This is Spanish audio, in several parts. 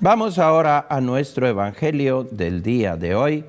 Vamos ahora a nuestro Evangelio del día de hoy,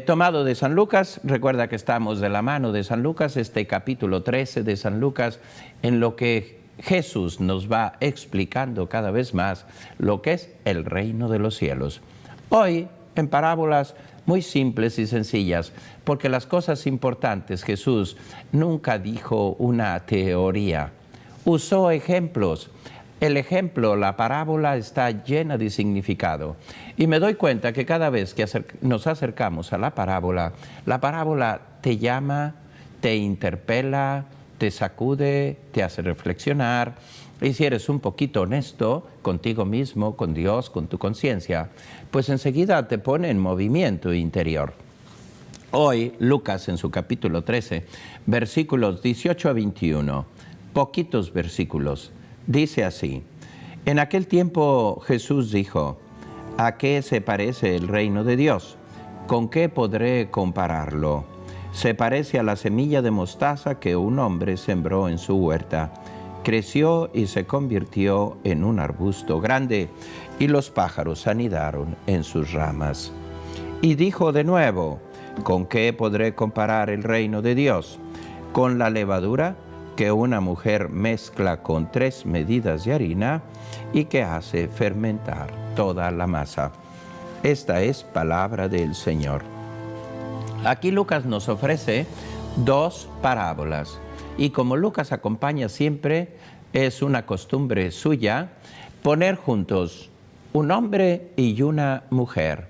tomado de San Lucas. Recuerda que estamos de la mano de San Lucas, este capítulo 13 de San Lucas, en lo que Jesús nos va explicando cada vez más lo que es el reino de los cielos. Hoy, en parábolas muy simples y sencillas, porque las cosas importantes Jesús nunca dijo una teoría, usó ejemplos. El ejemplo, la parábola está llena de significado. Y me doy cuenta que cada vez que nos acercamos a la parábola te llama, te interpela, te sacude, te hace reflexionar. Y si eres un poquito honesto contigo mismo, con Dios, con tu conciencia, pues enseguida te pone en movimiento interior. Hoy, Lucas en su capítulo 13, versículos 18 a 21, poquitos versículos. Dice así: en aquel tiempo Jesús dijo, ¿a qué se parece el reino de Dios? ¿Con qué podré compararlo? Se parece a la semilla de mostaza que un hombre sembró en su huerta. Creció y se convirtió en un arbusto grande, y los pájaros anidaron en sus ramas. Y dijo de nuevo, ¿con qué podré comparar el reino de Dios? Con la levadura que una mujer mezcla con 3 medidas de harina y que hace fermentar toda la masa. Esta es palabra del Señor. Aquí Lucas nos ofrece 2 parábolas, y como Lucas acompaña siempre, es una costumbre suya poner juntos un hombre y una mujer,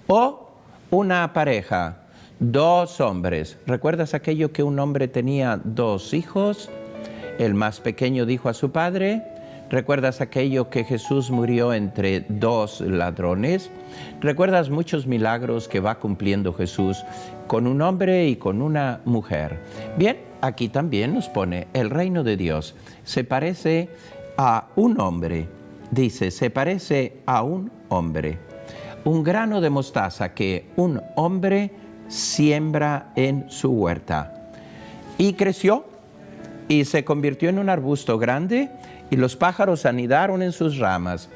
o una pareja, 2 hombres. ¿Recuerdas aquello que un hombre tenía 2 hijos? El más pequeño dijo a su padre. ¿Recuerdas aquello que Jesús murió entre 2 ladrones? ¿Recuerdas muchos milagros que va cumpliendo Jesús con un hombre y con una mujer? Bien, aquí también nos pone el reino de Dios. Se parece a un hombre. Dice, se parece a un hombre. Un grano de mostaza que un hombre siembra en su huerta. Y creció y se convirtió en un arbusto grande, y los pájaros anidaron en sus ramas.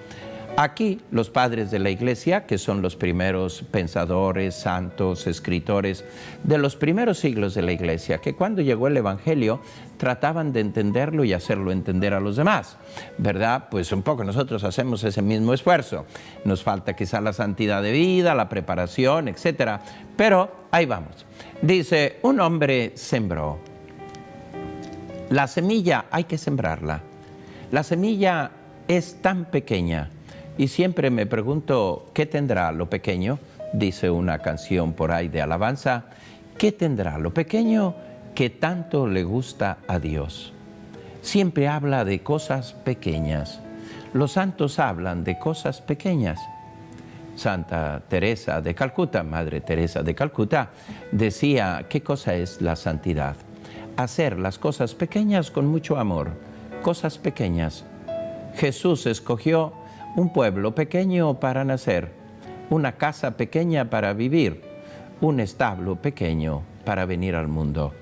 Aquí los padres de la Iglesia, que son los primeros pensadores, santos, escritores de los primeros siglos de la Iglesia, que cuando llegó el Evangelio trataban de entenderlo y hacerlo entender a los demás, ¿verdad? Pues un poco nosotros hacemos ese mismo esfuerzo. Nos falta quizá la santidad de vida, la preparación, etcétera, pero ahí vamos. Dice, un hombre sembró. La semilla hay que sembrarla. La semilla es tan pequeña, y siempre me pregunto, ¿qué tendrá lo pequeño? Dice una canción por ahí de alabanza, ¿qué tendrá lo pequeño que tanto le gusta a Dios? Siempre habla de cosas pequeñas. Los santos hablan de cosas pequeñas. Santa Teresa de Calcuta, Madre Teresa de Calcuta, decía, ¿qué cosa es la santidad? Hacer las cosas pequeñas con mucho amor, cosas pequeñas. Jesús escogió un pueblo pequeño para nacer, una casa pequeña para vivir, un establo pequeño para venir al mundo.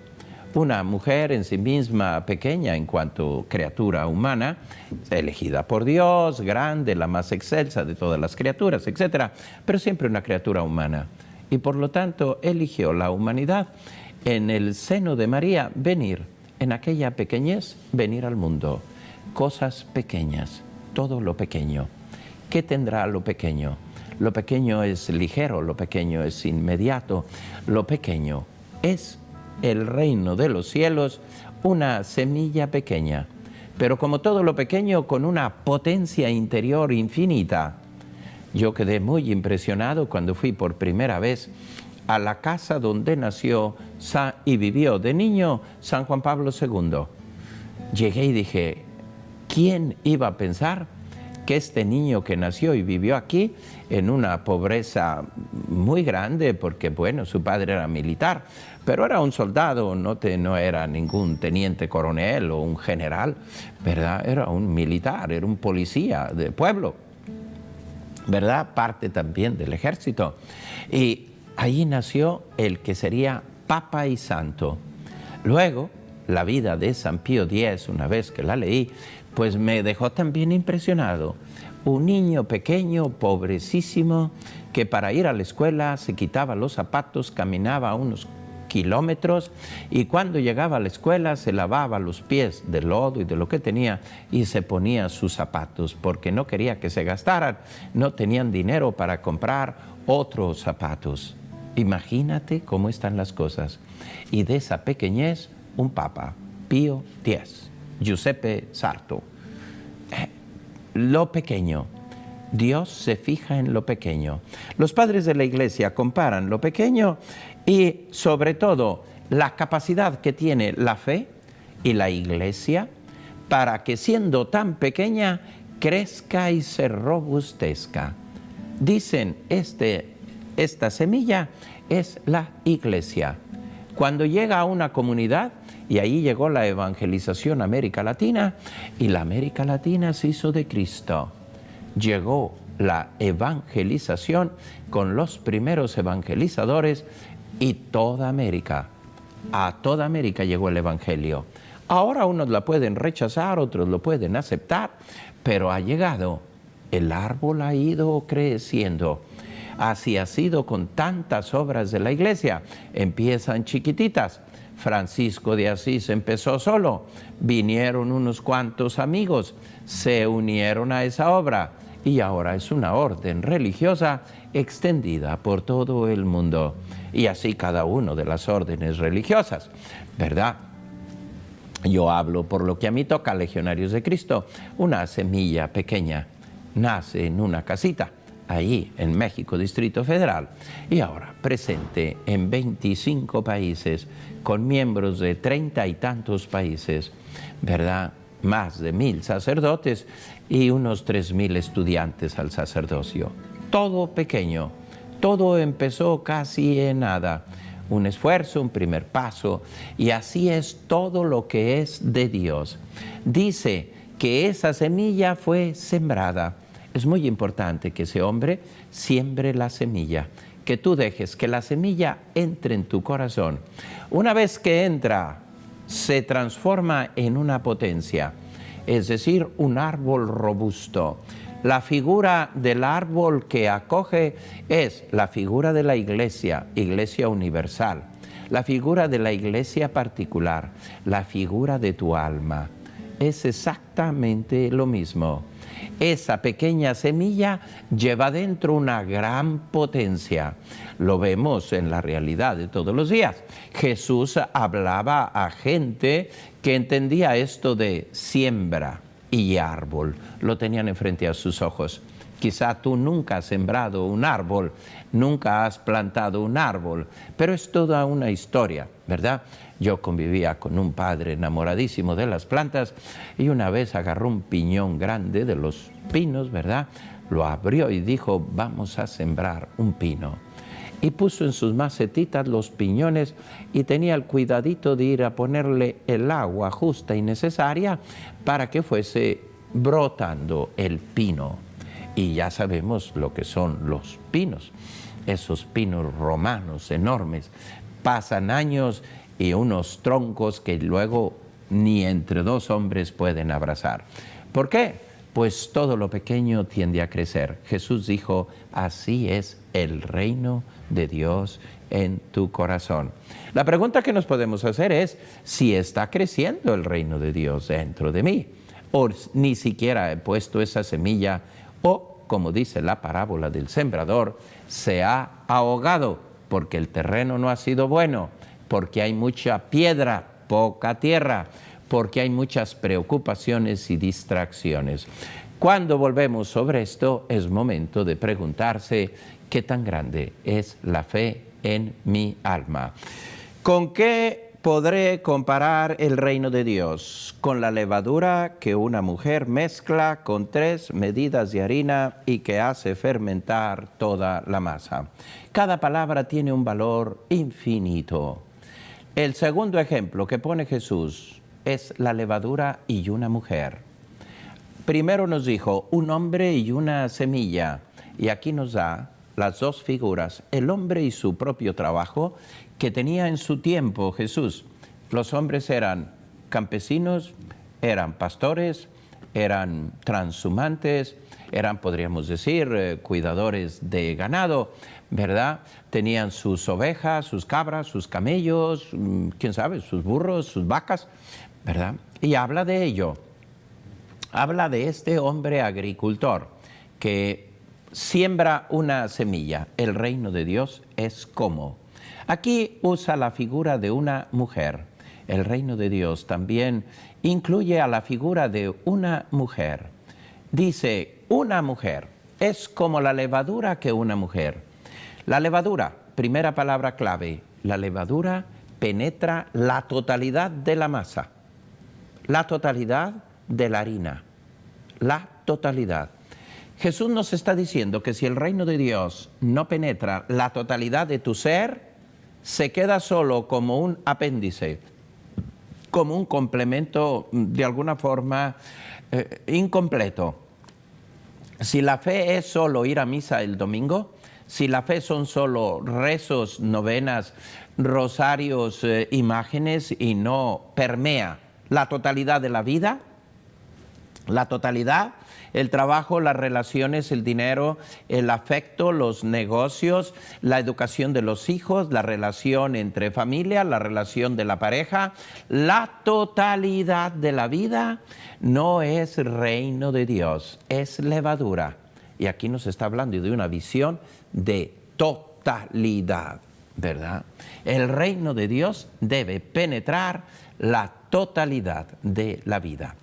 Una mujer en sí misma pequeña en cuanto criatura humana, elegida por Dios, grande, la más excelsa de todas las criaturas, etc. Pero siempre una criatura humana. Y por lo tanto eligió la humanidad en el seno de María, venir, en aquella pequeñez, venir al mundo. Cosas pequeñas, todo lo pequeño. ¿Qué tendrá lo pequeño? Lo pequeño es ligero, lo pequeño es inmediato, lo pequeño es el reino de los cielos, una semilla pequeña, pero como todo lo pequeño, con una potencia interior infinita. Yo quedé muy impresionado cuando fui por primera vez a la casa donde nació y vivió de niño San Juan Pablo II. Llegué y dije, ¿quién iba a pensar que este niño que nació y vivió aquí en una pobreza muy grande, porque bueno, su padre era militar, pero era un soldado, no era ningún teniente coronel o un general, ¿verdad? Era un militar, era un policía de pueblo, ¿verdad? Parte también del ejército. Y ahí nació el que sería Papa y Santo. Luego, la vida de San Pío X, una vez que la leí, pues me dejó también impresionado. un niño pequeño, pobrecísimo, que para ir a la escuela se quitaba los zapatos, caminaba unos kilómetros y cuando llegaba a la escuela se lavaba los pies de lodo y de lo que tenía y se ponía sus zapatos porque no quería que se gastaran, no tenían dinero para comprar otros zapatos. Imagínate cómo están las cosas. Y de esa pequeñez, un papa, Pío X, Giuseppe Sarto. Lo pequeño. Dios se fija en lo pequeño. Los padres de la Iglesia comparan lo pequeño y sobre todo la capacidad que tiene la fe y la Iglesia para que siendo tan pequeña crezca y se robustezca. Dicen, esta semilla es la Iglesia. Cuando llega a una comunidad, y ahí llegó la evangelización a América Latina, y la América Latina se hizo de Cristo. Llegó la evangelización con los primeros evangelizadores y toda América. A toda América llegó el Evangelio. Ahora unos la pueden rechazar, otros lo pueden aceptar, pero ha llegado. El árbol ha ido creciendo. Así ha sido con tantas obras de la Iglesia. Empiezan chiquititas. Francisco de Asís empezó solo. Vinieron unos cuantos amigos, se unieron a esa obra. Y ahora es una orden religiosa extendida por todo el mundo. Y así cada una de las órdenes religiosas, ¿verdad? Yo hablo por lo que a mí toca, Legionarios de Cristo. Una semilla pequeña nace en una casita, ahí en México, Distrito Federal. Y ahora presente en 25 países, con miembros de 30 y tantos países, ¿verdad? Más de 1000 sacerdotes y unos 3000 estudiantes al sacerdocio. Todo pequeño, todo empezó casi en nada. Un esfuerzo, un primer paso, y así es todo lo que es de Dios. Dice que esa semilla fue sembrada. Es muy importante que ese hombre siembre la semilla, que tú dejes que la semilla entre en tu corazón. Una vez que entra, se transforma en una potencia, es decir, un árbol robusto. La figura del árbol que acoge es la figura de la iglesia, iglesia universal, la figura de la iglesia particular, la figura de tu alma. Es exactamente lo mismo. Esa pequeña semilla lleva dentro una gran potencia. Lo vemos en la realidad de todos los días. Jesús hablaba a gente que entendía esto de siembra y árbol. Lo tenían enfrente a sus ojos. Quizá tú nunca has sembrado un árbol, nunca has plantado un árbol, pero es toda una historia, ¿verdad? Yo convivía con un padre enamoradísimo de las plantas y una vez agarró un piñón grande de los pinos, ¿verdad? Lo abrió y dijo, vamos a sembrar un pino. Y puso en sus macetitas los piñones y tenía el cuidadito de ir a ponerle el agua justa y necesaria para que fuese brotando el pino. Y ya sabemos lo que son los pinos, esos pinos romanos enormes. Pasan años y unos troncos que luego ni entre dos hombres pueden abrazar. ¿Por qué? Pues todo lo pequeño tiende a crecer. Jesús dijo, así es el reino de Dios en tu corazón. La pregunta que nos podemos hacer es si está creciendo el reino de Dios dentro de mí, o ni siquiera he puesto esa semilla, o, como dice la parábola del sembrador, se ha ahogado porque el terreno no ha sido bueno, porque hay mucha piedra, poca tierra, porque hay muchas preocupaciones y distracciones. Cuando volvemos sobre esto, es momento de preguntarse qué tan grande es la fe en mi alma. ¿Con qué podré comparar el reino de Dios? Con la levadura que una mujer mezcla con 3 medidas de harina y que hace fermentar toda la masa. Cada palabra tiene un valor infinito. El segundo ejemplo que pone Jesús es la levadura y una mujer. Primero nos dijo un hombre y una semilla, y aquí nos da las dos figuras, el hombre y su propio trabajo que tenía en su tiempo Jesús. Los hombres eran campesinos, eran pastores, eran transhumantes, eran, podríamos decir, cuidadores de ganado, ¿verdad? Tenían sus ovejas, sus cabras, sus camellos, quién sabe, sus burros, sus vacas, ¿verdad? Y habla de ello. Habla de este hombre agricultor que siembra una semilla. El reino de Dios es como. Aquí usa la figura de una mujer. El reino de Dios también incluye a la figura de una mujer. Dice, una mujer es como la levadura que una mujer. La levadura, primera palabra clave, la levadura penetra la totalidad de la masa, la totalidad de la harina, la totalidad. Jesús nos está diciendo que si el reino de Dios no penetra la totalidad de tu ser, se queda solo como un apéndice, como un complemento de alguna forma incompleto. Si la fe es solo ir a misa el domingo, si la fe son solo rezos, novenas, rosarios, imágenes y no permea la totalidad de la vida, la totalidad, el trabajo, las relaciones, el dinero, el afecto, los negocios, la educación de los hijos, la relación entre familia, la relación de la pareja, la totalidad de la vida no es reino de Dios, es levadura. Y aquí nos está hablando de una visión de totalidad, ¿verdad? El reino de Dios debe penetrar la totalidad de la vida.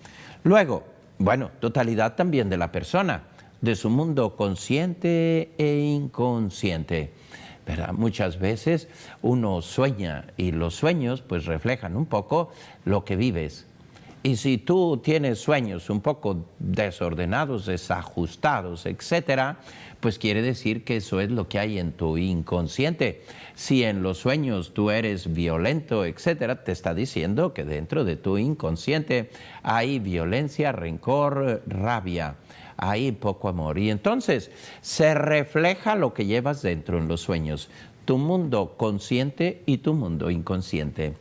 Luego, bueno, totalidad también de la persona, de su mundo consciente e inconsciente, ¿verdad? Muchas veces uno sueña y los sueños pues reflejan un poco lo que vives. Y si tú tienes sueños un poco desordenados, desajustados, etcétera, pues quiere decir que eso es lo que hay en tu inconsciente. Si en los sueños tú eres violento, etcétera, te está diciendo que dentro de tu inconsciente hay violencia, rencor, rabia, hay poco amor. Y entonces se refleja lo que llevas dentro en los sueños, tu mundo consciente y tu mundo inconsciente.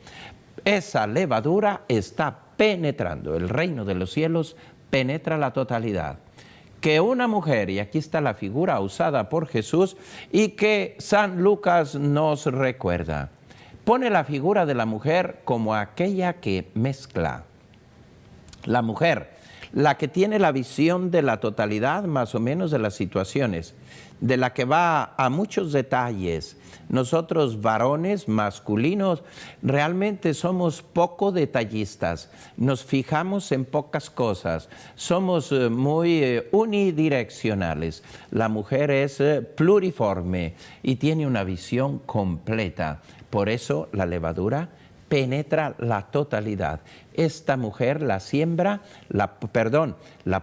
Esa levadura está penetrando, el reino de los cielos penetra la totalidad. Que una mujer, y aquí está la figura usada por Jesús y que San Lucas nos recuerda, pone la figura de la mujer como aquella que mezcla. La mujer, la que tiene la visión de la totalidad más o menos de las situaciones, de la que va a muchos detalles. Nosotros varones masculinos realmente somos poco detallistas, nos fijamos en pocas cosas, somos muy unidireccionales. La mujer es pluriforme y tiene una visión completa. Por eso la levadura penetra la totalidad. Esta mujer la siembra, la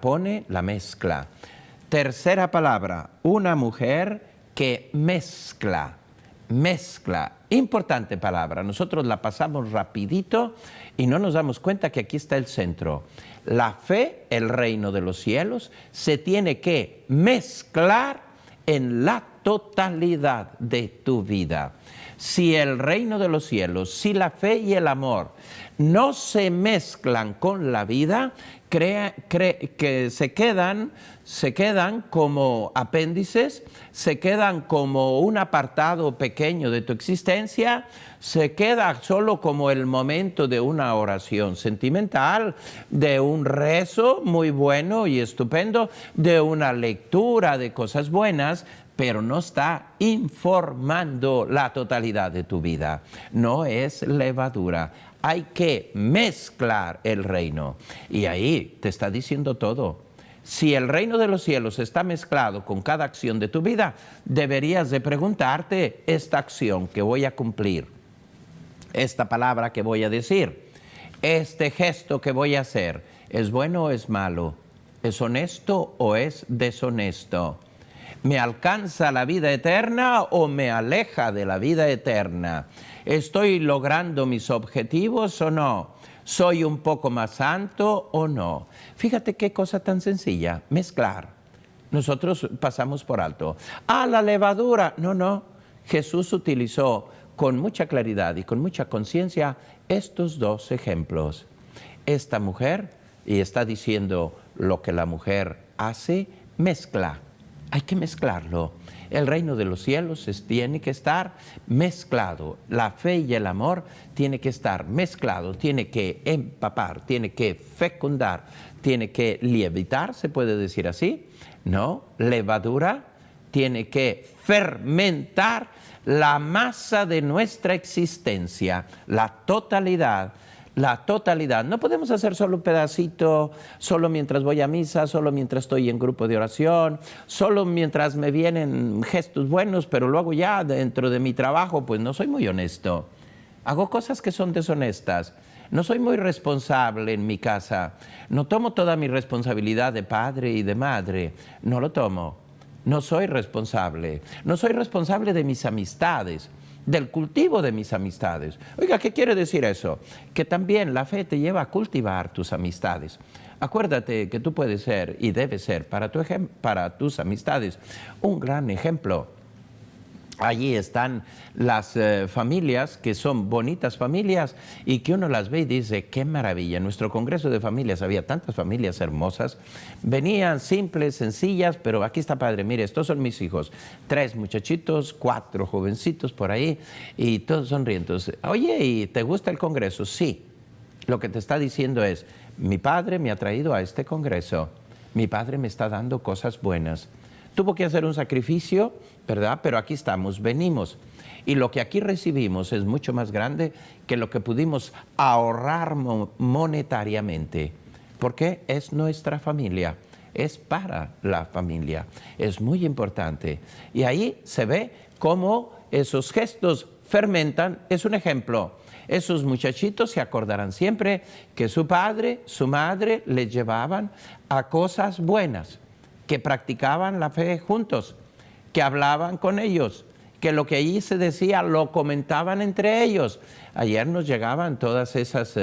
pone, la mezcla. Tercera palabra, una mujer que mezcla. Mezcla, importante palabra, nosotros la pasamos rapidito y no nos damos cuenta que aquí está el centro. La fe, el reino de los cielos, se tiene que mezclar en la totalidad de tu vida. Si el reino de los cielos, si la fe y el amor no se mezclan con la vida, que se quedan como apéndices, se quedan como un apartado pequeño de tu existencia, se queda solo como el momento de una oración sentimental, de un rezo muy bueno y estupendo, de una lectura de cosas buenas, pero no está informando la totalidad de tu vida. No es levadura. Hay que mezclar el reino. Y ahí te está diciendo todo. Si el reino de los cielos está mezclado con cada acción de tu vida, deberías de preguntarte, esta acción que voy a cumplir, esta palabra que voy a decir, este gesto que voy a hacer, ¿es bueno o es malo? ¿Es honesto o es deshonesto? ¿Me alcanza la vida eterna o me aleja de la vida eterna? ¿Estoy logrando mis objetivos o no? ¿Soy un poco más santo o no? Fíjate qué cosa tan sencilla, mezclar. Nosotros pasamos por alto. Ah, la levadura. No. Jesús utilizó con mucha claridad y con mucha conciencia estos dos ejemplos. Esta mujer, y está diciendo lo que la mujer hace, mezcla, hay que mezclarlo. El reino de los cielos tiene que estar mezclado. La fe y el amor tiene que estar mezclado, tiene que empapar, tiene que fecundar, tiene que levitar, se puede decir así, ¿no? Levadura, tiene que fermentar la masa de nuestra existencia, la totalidad. La totalidad. No podemos hacer solo un pedacito, solo mientras voy a misa, solo mientras estoy en grupo de oración, solo mientras me vienen gestos buenos, pero luego ya dentro de mi trabajo, pues no soy muy honesto. Hago cosas que son deshonestas. No soy muy responsable en mi casa. No tomo toda mi responsabilidad de padre y de madre. No lo tomo. No soy responsable. No soy responsable de mis amistades, del cultivo de mis amistades. Oiga, ¿qué quiere decir eso? Que también la fe te lleva a cultivar tus amistades. Acuérdate que tú puedes ser y debes ser para tus amistades un gran ejemplo. Allí están las familias que son bonitas familias y que uno las ve y dice, qué maravilla. En nuestro congreso de familias había tantas familias hermosas. Venían simples, sencillas, pero aquí está padre. Mire, estos son mis hijos. 3 muchachitos, 4 jovencitos por ahí y todos sonrientes. Oye, ¿y te gusta el congreso? Sí. Lo que te está diciendo es, mi padre me ha traído a este congreso. Mi padre me está dando cosas buenas. Tuvo que hacer un sacrificio, ¿verdad? Pero aquí estamos, venimos. Y lo que aquí recibimos es mucho más grande que lo que pudimos ahorrar monetariamente. Porque es nuestra familia, es para la familia. Es muy importante. Y ahí se ve cómo esos gestos fermentan. Es un ejemplo. Esos muchachitos se acordarán siempre que su padre, su madre les llevaban a cosas buenas, que practicaban la fe juntos, que hablaban con ellos, que lo que allí se decía lo comentaban entre ellos. Ayer nos llegaban todas esas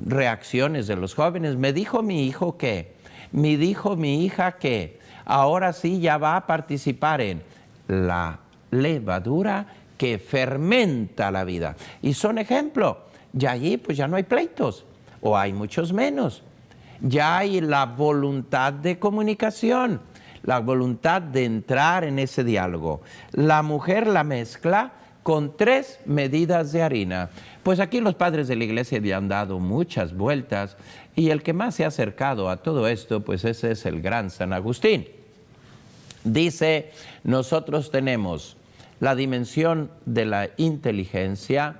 reacciones de los jóvenes. Me dijo mi hijo que, me dijo mi hija que, ahora sí ya va a participar en la levadura que fermenta la vida. Y son ejemplo. Ya allí pues ya no hay pleitos, o hay muchos menos. Ya hay la voluntad de comunicación, la voluntad de entrar en ese diálogo. La mujer la mezcla con 3 medidas de harina. Pues aquí los padres de la iglesia le han dado muchas vueltas y el que más se ha acercado a todo esto, pues ese es el gran San Agustín. Dice, nosotros tenemos la dimensión de la inteligencia,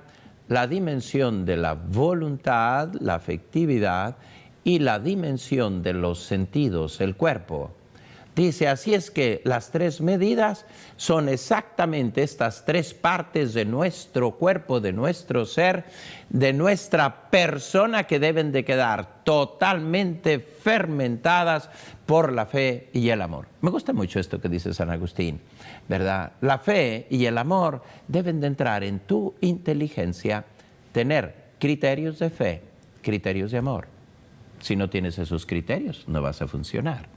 la dimensión de la voluntad, la afectividad, y la dimensión de los sentidos, el cuerpo. Dice, así es que las 3 medidas son exactamente estas 3 partes de nuestro cuerpo, de nuestro ser, de nuestra persona que deben de quedar totalmente fermentadas por la fe y el amor. Me gusta mucho esto que dice San Agustín, ¿verdad? La fe y el amor deben de entrar en tu inteligencia, tener criterios de fe, criterios de amor. Si no tienes esos criterios, no vas a funcionar.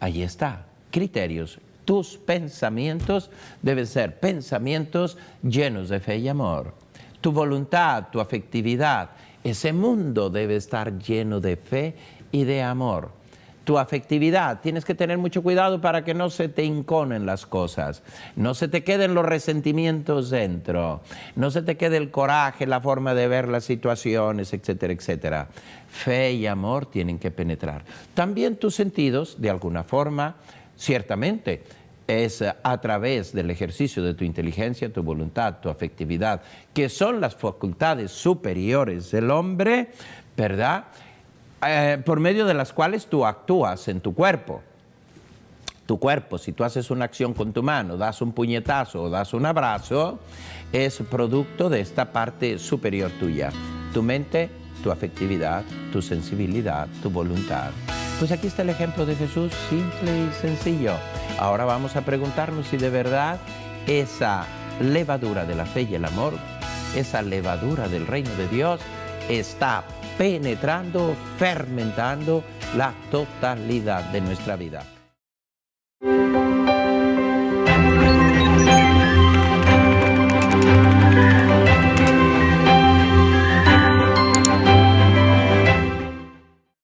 Ahí está, criterios. Tus pensamientos deben ser pensamientos llenos de fe y amor. Tu voluntad, tu afectividad, ese mundo debe estar lleno de fe y de amor. Tu afectividad, tienes que tener mucho cuidado para que no se te inconen las cosas, no se te queden los resentimientos dentro, no se te quede el coraje, la forma de ver las situaciones, etcétera, etcétera. Fe y amor tienen que penetrar. También tus sentidos, de alguna forma, ciertamente, es a través del ejercicio de tu inteligencia, tu voluntad, tu afectividad, que son las facultades superiores del hombre, ¿verdad?, por medio de las cuales tú actúas en tu cuerpo. Tu cuerpo, si tú haces una acción con tu mano, das un puñetazo o das un abrazo, es producto de esta parte superior tuya. Tu mente, tu afectividad, tu sensibilidad, tu voluntad. Pues aquí está el ejemplo de Jesús, simple y sencillo. Ahora vamos a preguntarnos si de verdad esa levadura de la fe y el amor, esa levadura del reino de Dios, está penetrando, fermentando la totalidad de nuestra vida.